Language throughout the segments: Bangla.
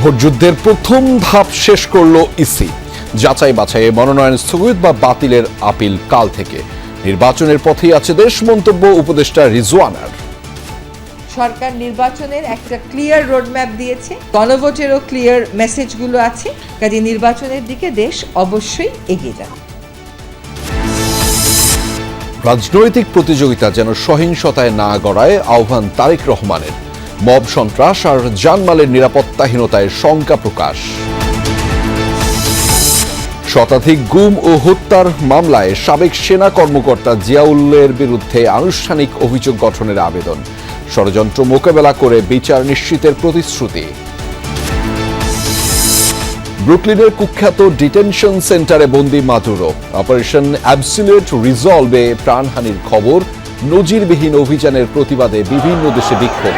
ভোটযুদ্ধের প্রথম ধাপ শেষ করল ইসি। যাচাই বাছাইয়ে মনোনয়ন স্থগিত বা বাতিলের আপিল কাল থেকে। নির্বাচনের পথেই আছে দেশ, মন্তব্য উপদেষ্টা রিজওয়ানার। সরকার নির্বাচনের একটা ক্লিয়ার রোডম্যাপ দিয়েছে, গণভোটেরও ক্লিয়ার মেসেজগুলো আছে, কাজে নির্বাচনের দিকে দেশ অবশ্যই এগিয়ে যাবে। রাজনৈতিক প্রতিযোগিতা যেন সহিংসতায় না গড়ায় আহ্বান তারেক রহমানের। মব সন্ত্রাস আর জানমালের নিরাপত্তাহীনতায় শঙ্কা প্রকাশ। শতাধিক গুম ও হত্যার মামলায় সাবেক সেনা কর্মকর্তা জিয়াউলের বিরুদ্ধে আনুষ্ঠানিক অভিযোগ গঠনের আবেদন। ষড়যন্ত্র মোকাবেলা করে বিচার নিশ্চিতের প্রতিশ্রুতি। ব্রুকলিনের কুখ্যাত ডিটেনশন সেন্টারে বন্দী মাদুরো। অপারেশন অ্যাবসলিউট রিজলভে প্রাণহানির খবর। নজিরবিহীন অভিযানের প্রতিবাদে বিভিন্ন দেশে বিক্ষোভ।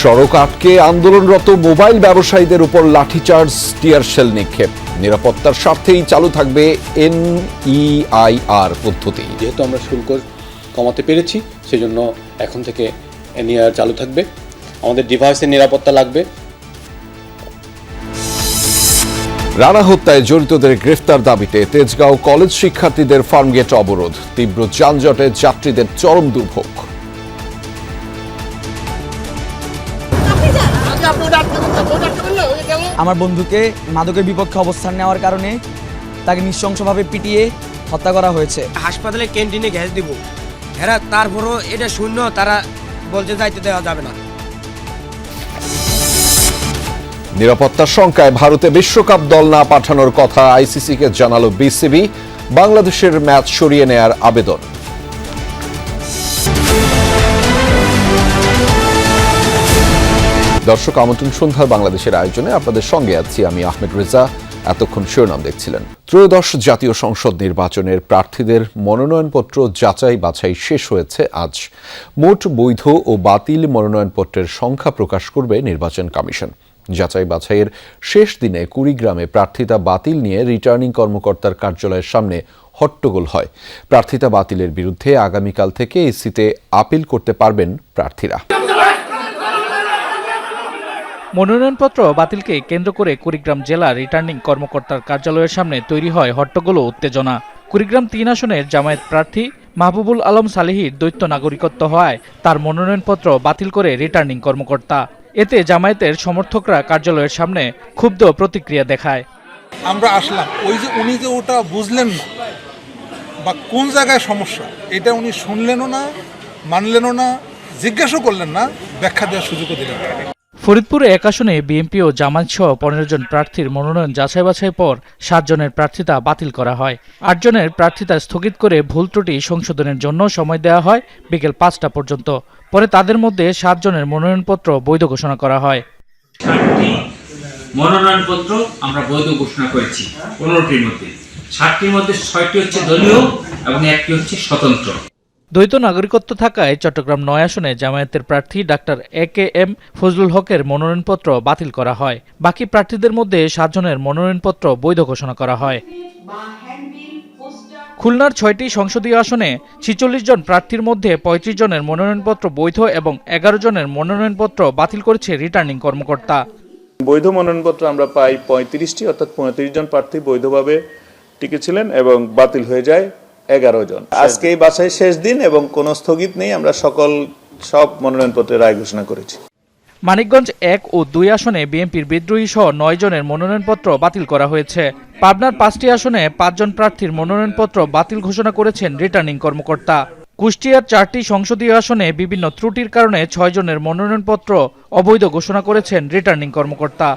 সড়ক আটকে আন্দোলনরত মোবাইল ব্যবসায়ীদের উপর লাঠিচার্জ, টিয়ার শেল নিক্ষেপ। নিরাপত্তার স্বার্থেই চালু থাকবে NEIR পদ্ধতি। যেহেতু আমরা শুল্ক কমাতে পেরেছি, সেজন্য এখন থেকে NEIR চালু থাকবে। আমাদের ডিভাইসের নিরাপত্তা লাগবে। রানা হত্যায় জড়িতদের গ্রেফতার দাবিতে তেজগাঁও কলেজ শিক্ষার্থীদের ফার্মগেট অবরোধ। তীব্র যানজটে যাত্রীদের চরম দুর্ভোগ। আমার বন্ধুকে মাদকের বিপক্ষে অবস্থান নেওয়ার কারণে তাকে নৃশংসভাবে পিটিয়ে হত্যা করা হয়েছে। হাসপাতালে ক্যান্টিনে গ্যাস দিব, এরা তারপরও এটা শূন্য, তারা বলতে যাইতে দেওয়া যাবে না। নিরাপত্তার শঙ্কায় ভারতে বিশ্বকাপ দল না পাঠানোর কথা ICC-কে জানালো BCB। বাংলাদেশের ম্যাচ সরিয়ে নেয়ার আবেদন। দর্শক, আমন্ত্রণ সন্ধ্যার বাংলাদেশের আয়োজনে আপনাদের সঙ্গে আছি আমি আহমেদ রেজা। এতক্ষণ শিরোনাম দেখছিলেন। ত্রয়োদশ জাতীয় সংসদ নির্বাচনের প্রার্থীদের মনোনয়নপত্র যাচাই বাছাই শেষ হয়েছে আজ। মোট বৈধ ও বাতিল মনোনয়নপত্রের সংখ্যা প্রকাশ করবে নির্বাচন কমিশন। যাচাই বাছাইয়ের শেষ দিনে কুড়িগ্রামে প্রার্থিতা বাতিল নিয়ে রিটার্নিং কর্মকর্তার কার্যালয়ের সামনে হট্টগোল হয়। প্রার্থিতা বাতিলের বিরুদ্ধে আগামীকাল থেকে ইসিতে আপিল করতে পারবেন প্রার্থীরা। মনোনয়নপত্র বাতিলকে কেন্দ্র করে কুড়িগ্রাম জেলা রিটার্নিং কর্মকর্তার কার্যালয়ের সামনে তৈরি হয় হট্টগোল ও উত্তেজনা। কুড়িগ্রাম 3 আসনের জামায়াত প্রার্থী মাহবুবুল আলম সালেহীর দ্বৈত নাগরিকত্ব হওয়ায় তার মনোনয়নপত্র বাতিল করে রিটার্নিং কর্মকর্তা। এতে জামায়াতের সমর্থকরা কার্যালয়ের সামনে ক্ষুব্ধ প্রতিক্রিয়া দেখায়। আমরা আসলাম, ওই যে উনি যে ওটা বুঝলেন না বা কোন জায়গায় সমস্যা, এটা উনি শুনলেনও না, মানলেনও না, জিজ্ঞাসা করলেন না, ব্যাখ্যা দেওয়ার সুযোগও দিলেন না। ফরিদপুরে 1 আসনে বিএনপি ও জামায়াত সহ 15 জন প্রার্থীর মনোনয়ন যাচাই বাছাই পর 7 জনের প্রার্থিতা বাতিল করা হয়। 8 জনের প্রার্থিতা স্থগিত করে ভুল ত্রুটি সংশোধনের জন্য সময় দেওয়া হয় বিকেল 5টা পর্যন্ত। পরে তাদের মধ্যে 7 জনের মনোনয়নপত্র বৈধ ঘোষণা করা হয়। 7টি মনোনয়নপত্র আমরা বৈধ ঘোষণা করেছি। 15টির মধ্যে 7টির মধ্যে 6টি হচ্ছে দলীয় এবং 1টি হচ্ছে স্বতন্ত্র। দ্বৈত নাগরিকত্ব থাকায় চট্টগ্রাম 9 আসনে জামায়াতের প্রার্থী ডাক্তার AKM ফজলুল হকের মনোনয়নপত্র বাতিল করা হয়। বাকি প্রার্থীদের মধ্যে 7 জনের মনোনয়নপত্র বৈধ ঘোষণা করা হয়। খুলনার 6টি সংসদীয় আসনে 46 জন প্রার্থীর মধ্যে 35 জনের মনোনয়নপত্র বৈধ এবং 11 জনের মনোনয়নপত্র বাতিল করেছে রিটার্নিং কর্মকর্তা। বৈধ মনোনয়নপত্র আমরা পাই 35টি, অর্থাৎ 35 জন প্রার্থী বৈধভাবে টিকেছিলেন এবং বাতিল হয়ে যায় 11 জন। আজকে এই বাছাই শেষ দিন এবং কোনো স্থগিত নেই। আমরা সব মনোনয়নপত্রের রায় ঘোষণা করেছি। মানিকগঞ্জ 1 ও 2 আসনে বিএনপির বিদ্রোহী সহ 9 জনের মনোনয়নপত্র বাতিল করা হয়েছে। পাবনার 5টি আসনে 5 জন প্রার্থীর মনোনয়নপত্র বাতিল ঘোষণা করেছেন রিটার্নিং কর্মকর্তা। কুষ্টিয়ার 4টি সংসদীয় আসনে বিভিন্ন ত্রুটির কারণে 6 জনের মনোনয়নপত্র অবৈধ ঘোষণা করেছেন রিটার্নিং কর্মকর্তা।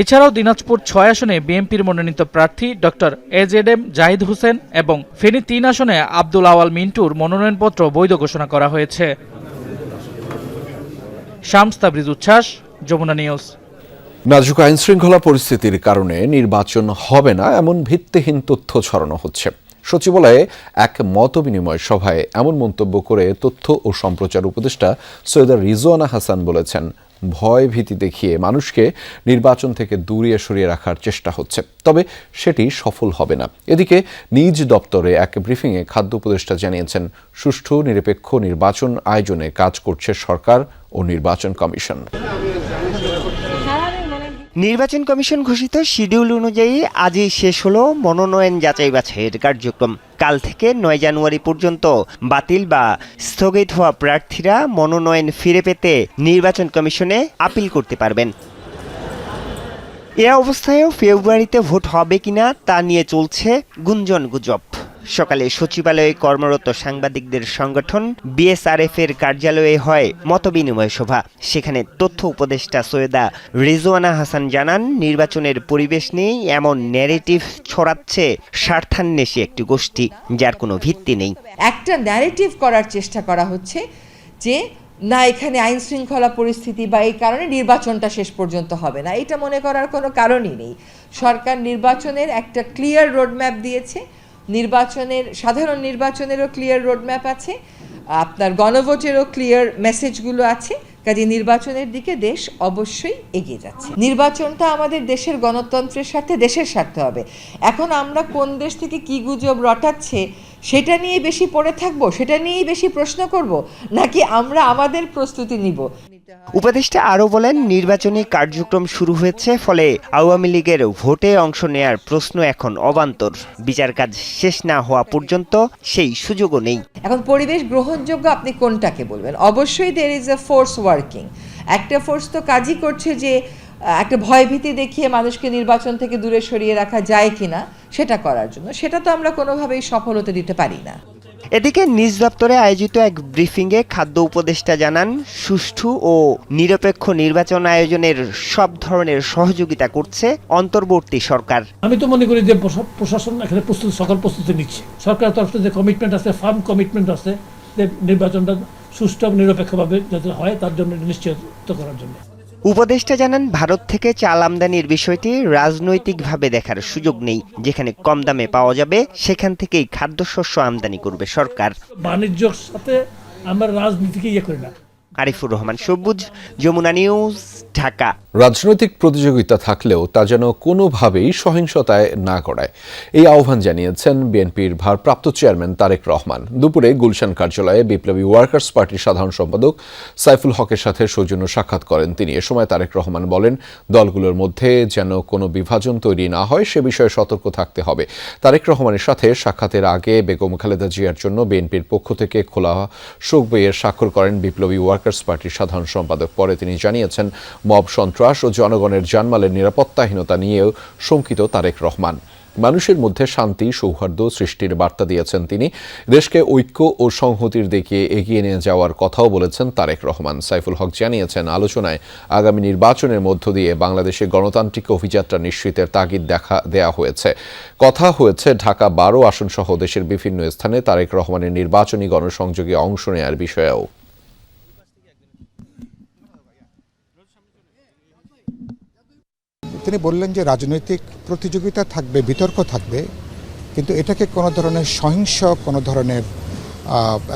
এছাড়াও দিনাজপুর 6 আসনে বিএনপির মনোনীত প্রার্থী ডক্টর AZM জাহিদ হোসেন এবং ফেনী 3 আসনে আব্দুল আওয়াল মিন্টুর মনোনয়নপত্র বৈধ ঘোষণা করা হয়েছে। শামস তাবরিজ উচ্ছ্বাস, যমুনা নিউজ। নাজুক আইনশৃঙ্খলা পরিস্থিতির কারণে নির্বাচন হবে না এমন ভিত্তিহীন তথ্য ছড়ানো হচ্ছে। সচিবালয়ে এক মতবিনিময় সভায় এমন মন্তব্য করে তথ্য ও সম্প্রচার উপদেষ্টা সৈয়দা রিজওয়ানা হাসান বলেছেন, ভয় ভীতি দেখিয়ে মানুষকে নির্বাচন থেকে দূরে সরিয়ে রাখার চেষ্টা হচ্ছে, তবে সেটি সফল হবে না। এদিকে নিজ দপ্তরে এক ব্রিফিংয়ে খাদ্য উপদেষ্টা জানিয়েছেন, সুষ্ঠু নিরপেক্ষ নির্বাচন আয়োজনে কাজ করছে সরকার ও নির্বাচন কমিশন। নির্বাচন কমিশন ঘোষিত শিডিউল অনুযায়ী আজই শেষ হলো মনোনয়ন যাচাই বাছাইয়ের কার্যক্রম। কাল থেকে 9 জানুয়ারি পর্যন্ত বাতিল বা স্থগিত হওয়া প্রার্থীরা মনোনয়ন ফিরে পেতে নির্বাচন কমিশনে আপিল করতে পারবেন। এ অবস্থায়ও ফেব্রুয়ারিতে ভোট হবে কিনা তা নিয়ে চলছে গুঞ্জন-গুজব। সকালে সচিবালয়ে কর্মরত সাংবাদিকদের সংগঠন বিএসআরএফ এর কার্যালয়ে হয় মতবিনিময় সভা। সেখানে তথ্য উপদেষ্টা সৈয়দা রিজওয়ানা হাসান জানান, নির্বাচনের পরিবেশ নেই এমন ন্যারেটিভ ছড়াচ্ছে স্বার্থান্বেষী একটি গোষ্ঠী, যার কোনো ভিত্তি নেই। একটা ন্যারেটিভ করার চেষ্টা করা হচ্ছে যে না, এখানে আইন শৃঙ্খলা পরিস্থিতি বা এই কারণে নির্বাচনটা শেষ পর্যন্ত হবে না, এটা মনে করার কোনো কারণই নেই। সরকার নির্বাচনের একটা ক্লিয়ার রোডম্যাপ দিয়েছে, সাধারণ নির্বাচনেরও ক্লিয়ার রোডম্যাপ আছে, আপনার গণভোটেরও ক্লিয়ার মেসেজগুলো আছে। কাজে নির্বাচনের দিকে দেশ অবশ্যই এগিয়ে যাচ্ছে। নির্বাচনটা আমাদের দেশের গণতন্ত্রের সাথে দেশের স্বার্থে হবে। এখন আমরা কোন দেশ থেকে কি গুজব রটাচ্ছে সেটা নিয়ে বেশি পড়ে থাকবো, সেটা নিয়েই বেশি প্রশ্ন করব, নাকি আমরা আমাদের প্রস্তুতি নিব? উপদেষ্টা আরও বলেন, নির্বাচনী কার্যক্রম শুরু হয়েছে, ফলে আওয়ামী লীগের ভোটে অংশ নেয়ার প্রশ্ন এখন অবান্তর। বিচার কাজ শেষ না হওয়া পর্যন্ত সেই সুযোগও নেই। এখন পরিবেশ গ্রহণযোগ্য আপনি কোনটাকে বলবেন? অবশ্যই there is a force working. একটা ফোর্স তো কাজই করছে যে একটা ভয়ভীতি দেখিয়ে মানুষকে নির্বাচন থেকে দূরে সরিয়ে রাখা যায় কিনা সেটা করার জন্য। সেটা তো আমরা কোনোভাবেই সফল হতে দিতে পারি না। এদিকে নিজ দপ্তরে আয়োজিত এক ব্রিফিংয়ে খাদ্য উপদেষ্টা জানান, সুষ্ঠু ও নিরপেক্ষ নির্বাচন আয়োজনের সব ধরনের সহযোগিতা করছে অন্তর্বর্তী সরকার। আমি তো মনে করি যে প্রশাসন এখানে সকল প্রস্তুতি নিচ্ছে। সরকারের তরফ থেকে যে কমিটমেন্ট আছে, ফার্ম কমিটমেন্ট আছে যে নির্বাচনটা সুষ্ঠু এবং নিরপেক্ষভাবে যাতে হয় তার জন্য নিশ্চিত করার জন্য। উপদেষ্টা জানান, ভারত থেকে চাল আমদানির বিষয়টি রাজনৈতিকভাবে দেখার সুযোগ নেই। যেখানে কম দামে পাওয়া যাবে সেখান থেকেই খাদ্যশস্য আমদানি করবে সরকার। বাণিজ্যের সাথে আমরা রাজনীতিকে করি না। আরিফুর রহমান সবুজ, যমুনা নিউজ, ঢাকা। রাজনৈতিক প্রতিযোগিতা থাকলেও তা যেন কোনোভাবেই সহিংসতায় না গড়ায়, এই আহ্বান জানিয়েছেন বিএনপির ভারপ্রাপ্ত চেয়ারম্যান তারেক রহমান। দুপুরে গুলশান কার্যালয়ে বিপ্লবী ওয়ার্কার্স পার্টির সাধারণ সম্পাদক সাইফুল হকের সাথে সৌজন্য সাক্ষাৎ করেন তিনি। এ সময় তারেক রহমান বলেন, দলগুলোর মধ্যে যেন কোনো বিভাজন তৈরি না হয় সে বিষয়ে সতর্ক থাকতে হবে। তারেক রহমানের সাথে সাক্ষাতের আগে বেগম খালেদা জিয়ার জন্য বিএনপির পক্ষ থেকে খোলা শোক বইয়ের স্বাক্ষর করেন বিপ্লবী ওয়ার্কার্স পার্টির সাধারণ সম্পাদক। পরে তিনি জানিয়েছেন, মব সন্ত্রাস ও জনগণের জানমালের নিরাপত্তাহীনতা নিয়েও শঙ্কিত তারেক রহমান। মানুষের মধ্যে শান্তি সৌহার্দ্য সৃষ্টির বার্তা দিয়েছেন তিনি। দেশকে ঐক্য ও সংহতির দিকে এগিয়ে নিয়ে যাওয়ার কথাও বলেছেন তারেক রহমান। সাইফুল হক জানিয়েছেন, আলোচনায় আগামী নির্বাচনের মধ্য দিয়ে বাংলাদেশে গণতান্ত্রিক অভিযাত্রা নিশ্চিতের তাগিদ দেয়া হয়েছে। কথা হয়েছে ঢাকা 12 আসন সহ দেশের বিভিন্ন স্থানে তারেক রহমানের নির্বাচনী গণসংযোগে অংশ নেয়ার বিষয়েও। তিনি বললেন যে রাজনৈতিক প্রতিযোগিতা থাকবে, বিতর্ক থাকবে, কিন্তু এটাকে কোনো ধরনের সহিংস কোনো ধরনের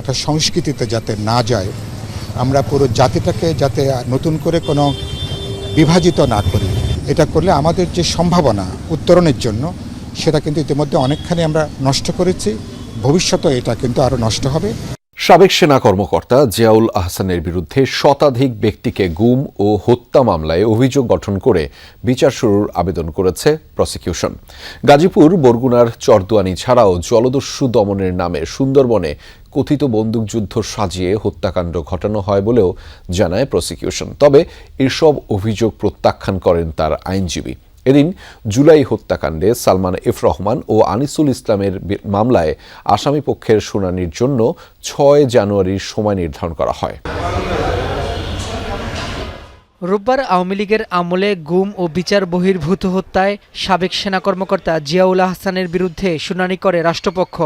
একটা সংস্কৃতিতে যাতে না যায়, আমরা পুরো জাতিটাকে যাতে নতুন করে কোনো বিভাজিত না করি। এটা করলে আমাদের যে সম্ভাবনা উত্তরণের জন্য সেটা কিন্তু ইতিমধ্যে অনেকখানি আমরা নষ্ট করেছি, ভবিষ্যতে এটা কিন্তু আরও নষ্ট হবে। সাবেক সেনা কর্মকর্তা জিয়াউল আহসানের বিরুদ্ধে শতাধিক ব্যক্তিকে গুম ও হত্যা মামলায় অভিযোগ গঠন করে বিচার শুরুর আবেদন করেছে প্রসিকিউশন। গাজীপুর, বরগুনার চরদুয়ানি ছাড়াও জলদস্যু দমনের নামে সুন্দরবনে কথিত বন্দুকযুদ্ধ সাজিয়ে হত্যাকাণ্ড ঘটানো হয় বলেও জানায় প্রসিকিউশন। তবে এসব অভিযোগ প্রত্যাখ্যান করেন তার আইনজীবী। এদিন জুলাই হত্যাকাণ্ডে সালমান এফ রহমান ও আনিসুল ইসলামের মামলায় আসামি পক্ষের শুনানির জন্য 6 জানুয়ারির সময় নির্ধারণ করা হয়। রোববার আওয়ামী লীগের আমলে গুম ও বিচার বহির্ভূত হত্যায় সাবেক সেনা কর্মকর্তা জিয়াউল আহসানের বিরুদ্ধে শুনানি করে রাষ্ট্রপক্ষ।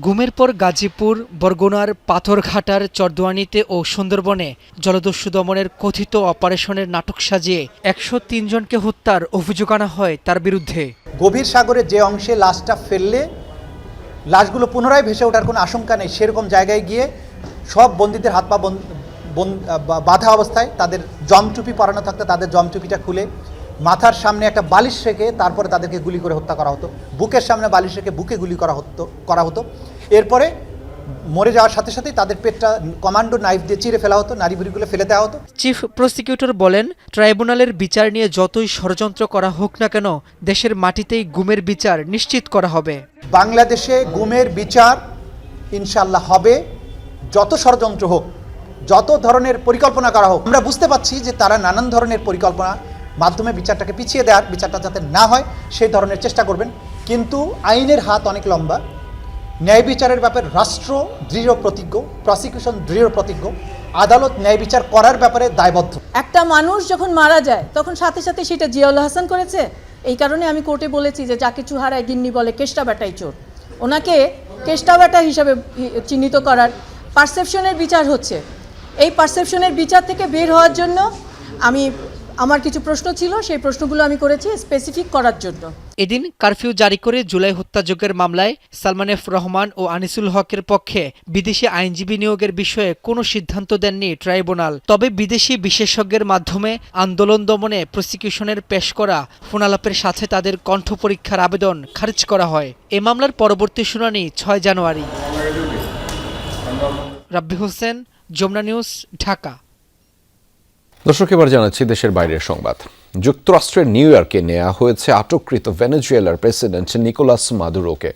গুমের পর গাজীপুর, বরগুনার পাথরঘাটার চরদুয়ানিতে ও সুন্দরবনে জলদস্যু দমনের কথিত অপারেশনের নাটক সাজিয়ে 103 জনকে হত্যার অভিযোগ আনা হয় তার বিরুদ্ধে। গভীর সাগরে যে অংশে লাশটা ফেললে লাশগুলো পুনরায় ভেসে ওঠার কোনো আশঙ্কা নেই সেরকম জায়গায় গিয়ে সব বন্দীদের হাত পা বাঁধা অবস্থায় তাদের জমটুপি পরানো থাকতে তাদের জমটুপিটা খুলে মাথার সামনে একটা বালিশ রেখে তারপরে তাদেরকে গুলি করে হত্যা করা হতো, বুকের সামনে বালিশ রেখে বুকে গুলি করা হতো। এরপরে মরে যাওয়ার সাথে সাথেই তাদের পেটটা কমান্ডো নাইফ দিয়ে চিরে ফেলা হতো, নাড়িভুড়িগুলো ফেলে দেওয়া হতো। চিফ প্রসিকিউটর বলেন, ট্রাইব্যুনালের বিচার নিয়ে যতই ষড়যন্ত্র করা হোক না কেন, দেশের মাটিতেই গুমের বিচার নিশ্চিত করা হবে। বাংলাদেশে গুমের বিচার ইনশাল্লাহ হবে, যত ষড়যন্ত্র হোক, যত ধরনের পরিকল্পনা করা হোক। আমরা বুঝতে পারছি যে তারা নানান ধরনের পরিকল্পনা মাধ্যমে বিচারটাকে পিছিয়ে দেওয়ার, বিচারটা যাতে না হয় সেই ধরনের চেষ্টা করবেন, কিন্তু আইনের হাত অনেক লম্বা। ন্যায় বিচারের ব্যাপারে রাষ্ট্র দৃঢ় প্রতিজ্ঞ, প্রসিকিউশন দৃঢ় প্রতিজ্ঞ, আদালত ন্যায় বিচার করার ব্যাপারে দায়বদ্ধ। একটা মানুষ যখন মারা যায় তখন সাথে সাথে সেটা জিয়াউল হাসান করেছে। এই কারণে আমি কোর্টে বলেছি যে যাকে চুহারায় গিন্নি বলে কেষ্টা বেটাই চোর, ওনাকে কেষ্টা বেটা হিসাবে চিহ্নিত করার পারসেপশনের বিচার হচ্ছে। এই পারসেপশনের বিচার থেকে বের হওয়ার জন্য আমার কিছু প্রশ্ন ছিল, সেই প্রশ্নগুলো আমি করেছি স্পেসিফিক করার জন্য। এদিন কারফিউ জারি করে জুলাই হত্যাযজ্ঞের মামলায় সালমান এফ রহমান ও আনিসুল হকের পক্ষে বিদেশি আইনজীবী নিয়োগের বিষয়ে কোনো সিদ্ধান্ত দেননি ট্রাইব্যুনাল। তবে বিদেশি বিশেষজ্ঞের মাধ্যমে আন্দোলন দমনে প্রসিকিউশনের পেশ করা ফোনালাপের সাথে তাদের কণ্ঠ পরীক্ষার আবেদন খারিজ করা হয়। এ মামলার পরবর্তী শুনানি 6 জানুয়ারি। রাব্বি হোসেন, যমুনা নিউজ, ঢাকা। দর্শক, এবার জানাচ্ছি দেশের বাইরের সংবাদ। যুক্তরাষ্ট্রের নিউ ইয়র্কে নেওয়া হয়েছে আটককৃত ভেনেজুয়েলার প্রেসিডেন্ট নিকোলাস মাদুরোকে।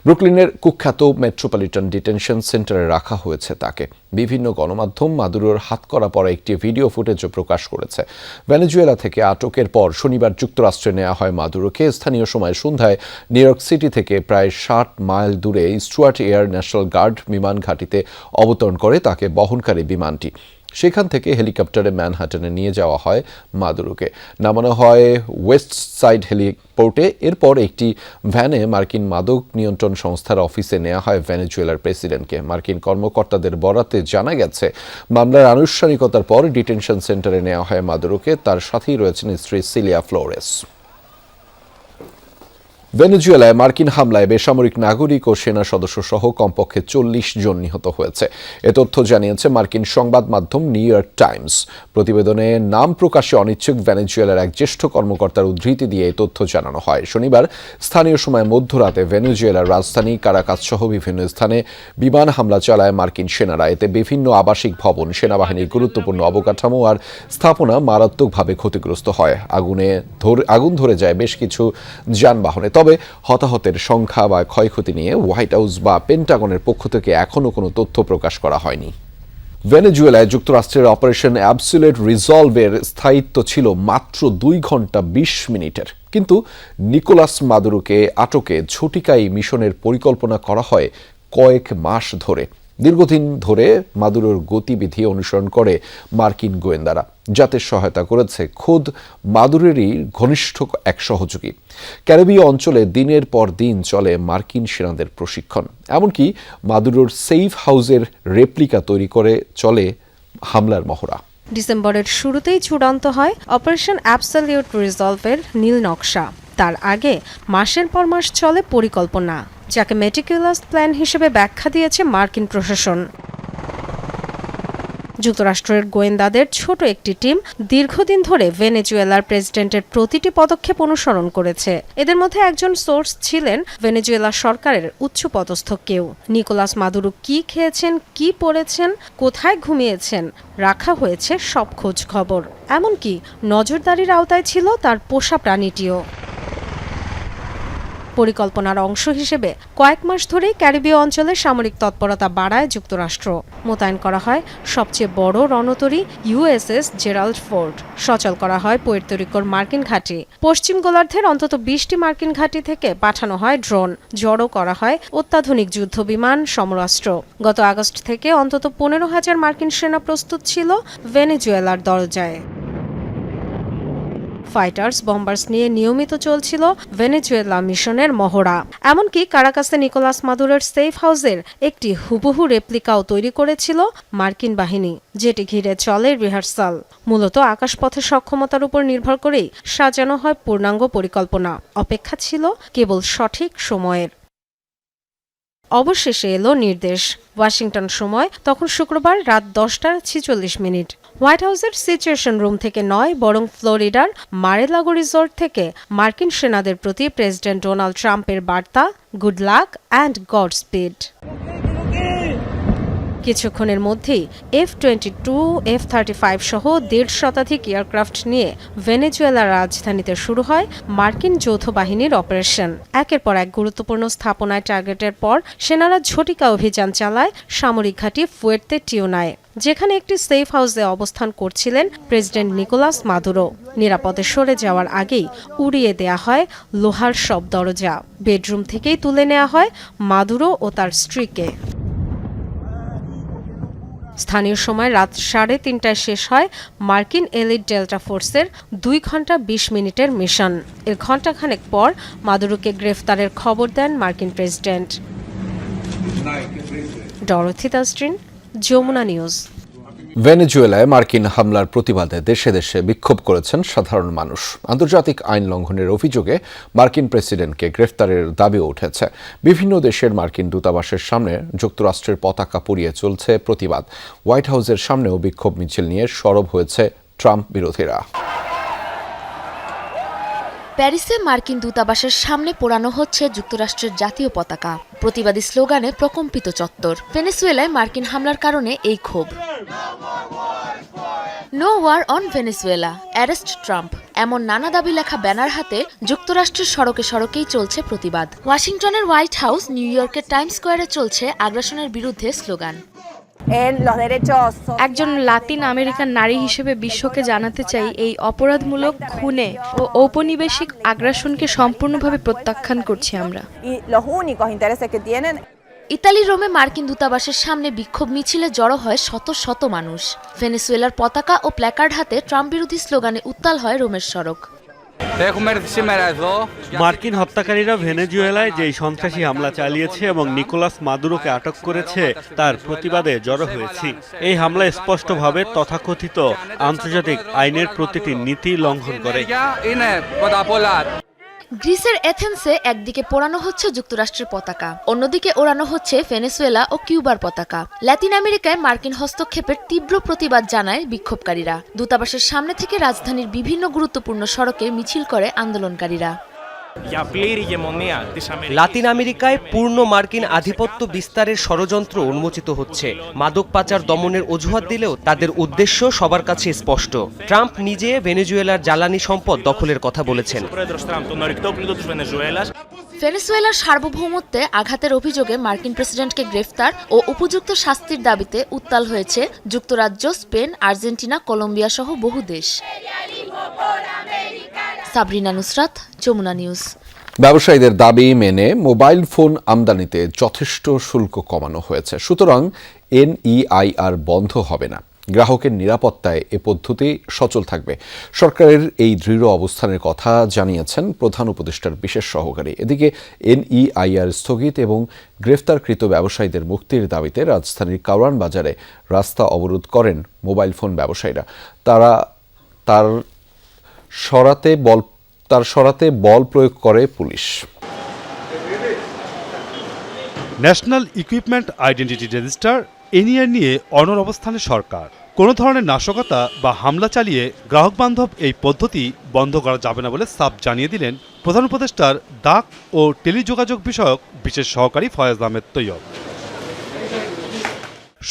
ব্রুকলিনের কুখ্যাত মেট্রোপলিটন ডিটেনশন সেন্টারে রাখা হয়েছে তাকে। বিভিন্ন গণমাধ্যম মাদুরোর হাতকড়া পরা একটি ভিডিও ফুটেজও প্রকাশ করেছে। ভেনেজুয়েলা থেকে আটকের পর শনিবার যুক্তরাষ্ট্রে নেওয়া হয় মাদুরোকে। স্থানীয় সময় সন্ধ্যায় নিউ ইয়র্ক সিটি থেকে প্রায় 60 মাইল দূরে স্টুয়ার্ট এয়ার ন্যাশনাল গার্ড বিমান ঘাঁটিতে অবতরণ করে তাকে বহনকারী বিমানটি। সেখান থেকে হেলিকপ্টারে ম্যানহাটনে নিয়ে যাওয়া হয় মাদুরোকে। নামানো হয় ওয়েস্ট সাইড হেলিপোর্টে। এরপর একটি ভ্যানে মার্কিন মাদক নিয়ন্ত্রণ সংস্থার অফিসে নেওয়া হয় ভেনেজুয়েলার প্রেসিডেন্টকে। মার্কিন কর্মকর্তাদের বরাতে জানা গেছে, মামলার আনুষ্ঠানিকতার পর ডিটেনশন সেন্টারে নেওয়া হয় মাদুরোকে। তার সাথেই রয়েছেন স্ত্রী সিলিয়া ফ্লোরেস। ভেনেজুয়েলায় মার্কিন হামলায় বেসামরিক নাগরিক ও সেনা সদস্য সহ কমপক্ষে 40 জন নিহত হয়েছে। এ তথ্য জানিয়েছে মার্কিন সংবাদ মাধ্যম নিউ ইয়র্ক টাইমস। প্রতিবেদনে নাম প্রকাশে অনিচ্ছুক ভেনেজুয়েলার এক জ্যেষ্ঠ কর্মকর্তার উদ্ধৃতি দিয়ে এই তথ্য জানানো হয়। শনিবার স্থানীয় সময় মধ্যরাতে ভেনেজুয়েলার রাজধানী কারাকাস সহ বিভিন্ন স্থানে বিমান হামলা চালায় মার্কিন সেনারা। এতে বিভিন্ন আবাসিক ভবন, সেনাবাহিনীর গুরুত্বপূর্ণ অবকাঠামো আর স্থাপনা মারাত্মকভাবে ক্ষতিগ্রস্ত হয়। আগুন ধরে যায় বেশ কিছু যানবাহনে। তবে হতাহতের সংখ্যা বা ক্ষয়ক্ষতি নিয়ে হোয়াইট হাউস বা পেন্টাগনের পক্ষ থেকে এখনও কোনো তথ্য প্রকাশ করা হয়নি। ভেনেজুয়েলায় যুক্তরাষ্ট্রের অপারেশন অ্যাবসোলিউট রিজলভের স্থায়িত্ব ছিল মাত্র 2 ঘন্টা 20 মিনিটের। কিন্তু নিকোলাস মাদুরোকে আটকে ঝটিকাই মিশনের পরিকল্পনা করা হয় কয়েক মাস ধরে। দীর্ঘদিন ধরে মাদুরোর গতিবিধি অনুসরণ করে মার্কিন গোয়েন্দারা, যাতে সহায়তা করেছে খোদ মাদুরোরই ঘনিষ্ঠ এক সহযোগী। ক্যারিবীয় অঞ্চলে দিনের পর দিন চলে মার্কিন সেনাদের প্রশিক্ষণ। এমনকি মাদুরোর সেফ হাউসের রেপ্লিকা তৈরি করে চলে হামলার মহড়া। ডিসেম্বরের শুরুতেই চূড়ান্ত হয় অপারেশন অ্যাবসলিউট রিজলভের নীল নকশা। তার আগে মাসের পর মাস চলে পরিকল্পনা, যাকে মেটিকুলাস প্ল্যান হিসেবে ব্যাখ্যা দিয়েছে মার্কিন প্রশাসন। যুক্তরাষ্ট্রের গোয়েন্দাদের ছোট একটি টিম দীর্ঘদিন ধরে ভেনেজুয়েলার প্রেসিডেন্টের প্রতিটি পদক্ষেপ অনুসরণ করেছে। এদের মধ্যে একজন সোর্স ছিলেন ভেনেজুয়েলা সরকারের উচ্চপদস্থ কেউ। নিকোলাস মাদুরো কি খেয়েছেন, কি পড়েছেন, কোথায় ঘুমিয়েছেন, রাখা হয়েছে সব খোঁজ খবর। এমনকি নজরদারির আওতায় ছিল তার পোষা প্রাণীটিও। পরিকল্পনার অংশ হিসেবে কয়েক মাস ধরেই ক্যারিবীয় অঞ্চলে সামরিক তৎপরতা বাড়ায় যুক্তরাষ্ট্র। মোতায়েন করা হয় সবচেয়ে বড় রণতরী ইউএসএস জেরাল্ড ফোর্ড। সচল করা হয় পুয়ের্তো রিকোর মার্কিন ঘাঁটি। পশ্চিম গোলার্ধের অন্তত 20টি মার্কিন ঘাঁটি থেকে পাঠানো হয় ড্রোন। জড়ো করা হয় অত্যাধুনিক যুদ্ধ বিমান, সমরাস্ত্র। গত আগস্ট থেকে অন্তত 15,000 মার্কিন সেনা প্রস্তুত ছিল ভেনেজুয়েলার দরজায়। ফাইটার্স, বম্বার্স নিয়ে নিয়মিত চলছিল ভেনেজুয়েলা মিশনের মহড়া। এমনকি কারাকাসে নিকোলাস মাদুরোর সেফ হাউসের একটি হুবহু রেপ্লিকাও তৈরি করেছিল মার্কিন বাহিনী, যেটি ঘিরে চলে রিহার্সাল। মূলত আকাশপথের সক্ষমতার উপর নির্ভর করেই সাজানো হয় পূর্ণাঙ্গ পরিকল্পনা। অপেক্ষা ছিল কেবল সঠিক সময়ের। অবশেষে এলো নির্দেশ। ওয়াশিংটন সময় তখন শুক্রবার রাত 10:46। হোয়াইট হাউসের সিচুয়েশন রুম থেকে নয়, বরং ফ্লোরিডার মারে-লাগো রিসর্ট থেকে মার্কিন সেনাদের প্রতি প্রেসিডেন্ট ডোনাল্ড ট্রাম্পের বার্তা, good luck and god speed. কিছুক্ষণের মধ্যেই F-22, F-35 সহ 1.5 শতাধিক এয়ারক্রাফট নিয়ে ভেনেজুয়েলার রাজধানীতে শুরু হয় মার্কিন যৌথ বাহিনীর অপারেশন। একের পর এক গুরুত্বপূর্ণ স্থাপনায় টার্গেটের পর সেনারা ঝটিকা অভিযান চালায় সামরিক ঘাঁটি ফুয়ের্তে টিউনায়, যেখানে একটি সেফ হাউসে অবস্থান করছিলেন প্রেসিডেন্ট নিকোলাস মাদুরো। নিরাপদে সরে যাওয়ার আগেই উড়িয়ে দেয়া হয় লোহার সব দরজা। বেডরুম থেকেই তুলে নেওয়া হয় মাদুরো ও তার স্ত্রীকে। স্থানীয় সময় রাত 3:30টায় শেষ হয় মার্কিন এলিট ডেল্টা ফোর্সের 2 ঘন্টা 20 মিনিটের মিশন। এর ঘণ্টাখানেক পর মাদুরোকে গ্রেফতারের খবর দেন মার্কিন president. Dorothy Tasrin, Jamuna news. ভেনেজুয়েলায় মার্কিন হামলার প্রতিবাদে দেশে দেশে বিক্ষোভ করেছেন সাধারণ মানুষ। আন্তর্জাতিক আইন লঙ্ঘনের অভিযোগে মার্কিন প্রেসিডেন্টকে গ্রেফতারের দাবিও উঠেছে। বিভিন্ন দেশের মার্কিন দূতাবাসের সামনে যুক্তরাষ্ট্রের পতাকা পুড়িয়ে চলছে প্রতিবাদ। হোয়াইট হাউসের সামনেও বিক্ষোভ মিছিল নিয়ে সরব হয়েছে ট্রাম্প বিরোধীরা। প্যারিসে মার্কিন দূতাবাসের সামনে পোড়ানো হচ্ছে যুক্তরাষ্ট্রের জাতীয় পতাকা। প্রতিবাদী স্লোগানে প্রকম্পিত চত্বর। ভেনেজুয়েলায় মার্কিন হামলার কারণে এই ক্ষোভ। No war on Venezuela, arrest Trump, এমন নানা দাবি লেখা ব্যানার হাতে যুক্তরাষ্ট্রের সড়কে সড়কেই চলছে প্রতিবাদ। ওয়াশিংটনের হোয়াইট হাউস, নিউ ইয়র্কের টাইমস স্কোয়ারে চলছে আগ্রাসনের বিরুদ্ধে স্লোগান। একজন লাতিন আমেরিকান নারী হিসেবে বিশ্বকে জানাতে চাই, এই অপরাধমূলক খুনে ও ঔপনিবেশিক আগ্রাসনকে সম্পূর্ণভাবে প্রত্যাখ্যান করছি আমরা। ইতালির রোমে মার্কিন দূতাবাসের সামনে বিক্ষোভ মিছিলে জড়ো হয় শত শত মানুষ। ভেনেজুয়েলার পতাকা ও প্ল্যাকার্ড হাতে ট্রাম্প বিরোধী স্লোগানে উত্তাল হয় রোমের সড়ক। মার্কিন হত্যাকারীরা ভেনেজুয়েলায় যেই সন্ত্রাসী হামলা চালিয়েছে এবং নিকোলাস মাদুরোকে আটক করেছে তার প্রতিবাদে জড়ো হয়েছি। এই হামলা স্পষ্টভাবে তথাকথিত আন্তর্জাতিক আইনের প্রতিটি নীতি লঙ্ঘন করে। গ্রিসের এথেন্সে একদিকে পোড়ানো হচ্ছে যুক্তরাষ্ট্রের পতাকা, অন্যদিকে ওড়ানো হচ্ছে ভেনেজুয়েলা ও কিউবার পতাকা। লাতিন আমেরিকায় মার্কিন হস্তক্ষেপের তীব্র প্রতিবাদ জানায় বিক্ষোভকারীরা। দূতাবাসের সামনে থেকে রাজধানীর বিভিন্ন গুরুত্বপূর্ণ সড়কে মিছিল করে আন্দোলনকারীরা। লাতিন আমেরিকায় পূর্ণ মার্কিন আধিপত্য বিস্তারের ষড়যন্ত্র উন্মোচিত হচ্ছে। মাদক পাচার দমনের অজুহাত দিলেও তাদের উদ্দেশ্য সবার কাছে স্পষ্ট। ট্রাম্প নিজে ভেনেজুয়েলার জ্বালানি সম্পদ দখলের কথা বলেছেন। ভেনেজুয়েলার সার্বভৌমত্বে আঘাতের অভিযোগে মার্কিন প্রেসিডেন্টকে গ্রেফতার ও উপযুক্ত শাস্তির দাবিতে উত্তাল হয়েছে যুক্তরাজ্য, স্পেন, আর্জেন্টিনা, কলম্বিয়া সহ বহু দেশ। সাবরিনা নুসরাত, যমুনা নিউজ। ব্যবসায়ীদের দাবি মেনে মোবাইল ফোন আমদানিতে যথেষ্ট শুল্ক কমানো হয়েছে, সুতরাং NEIR বন্ধ হবে না। গ্রাহকের নিরাপত্তায় এ পদ্ধতি সচল থাকবে। সরকারের এই দৃঢ় অবস্থানের কথা জানিয়েছেন প্রধান উপদেষ্টার বিশেষ সহকারী। এদিকে NEIR স্থগিত এবং গ্রেফতারকৃত ব্যবসায়ীদের মুক্তির দাবিতে রাজধানীর কারওয়ান বাজারে রাস্তা অবরোধ করেন মোবাইল ফোন ব্যবসায়ীরা। তার সরাতে বল প্রয়োগ করে police. National equipment identity register NEIR নিয়ে অনড় অবস্থানে সরকার। কোনো ধরনের নাশকতা বা হামলা চালিয়ে গ্রাহক বান্ধব এই পদ্ধতি বন্ধ করা যাবে না বলে সাফ জানিয়ে দিলেন প্রধান উপদেষ্টার ডাক ও টেলিযোগাযোগ বিষয়ক বিশেষ সহকারী ফয়েজ আহমেদ তৈয়ব।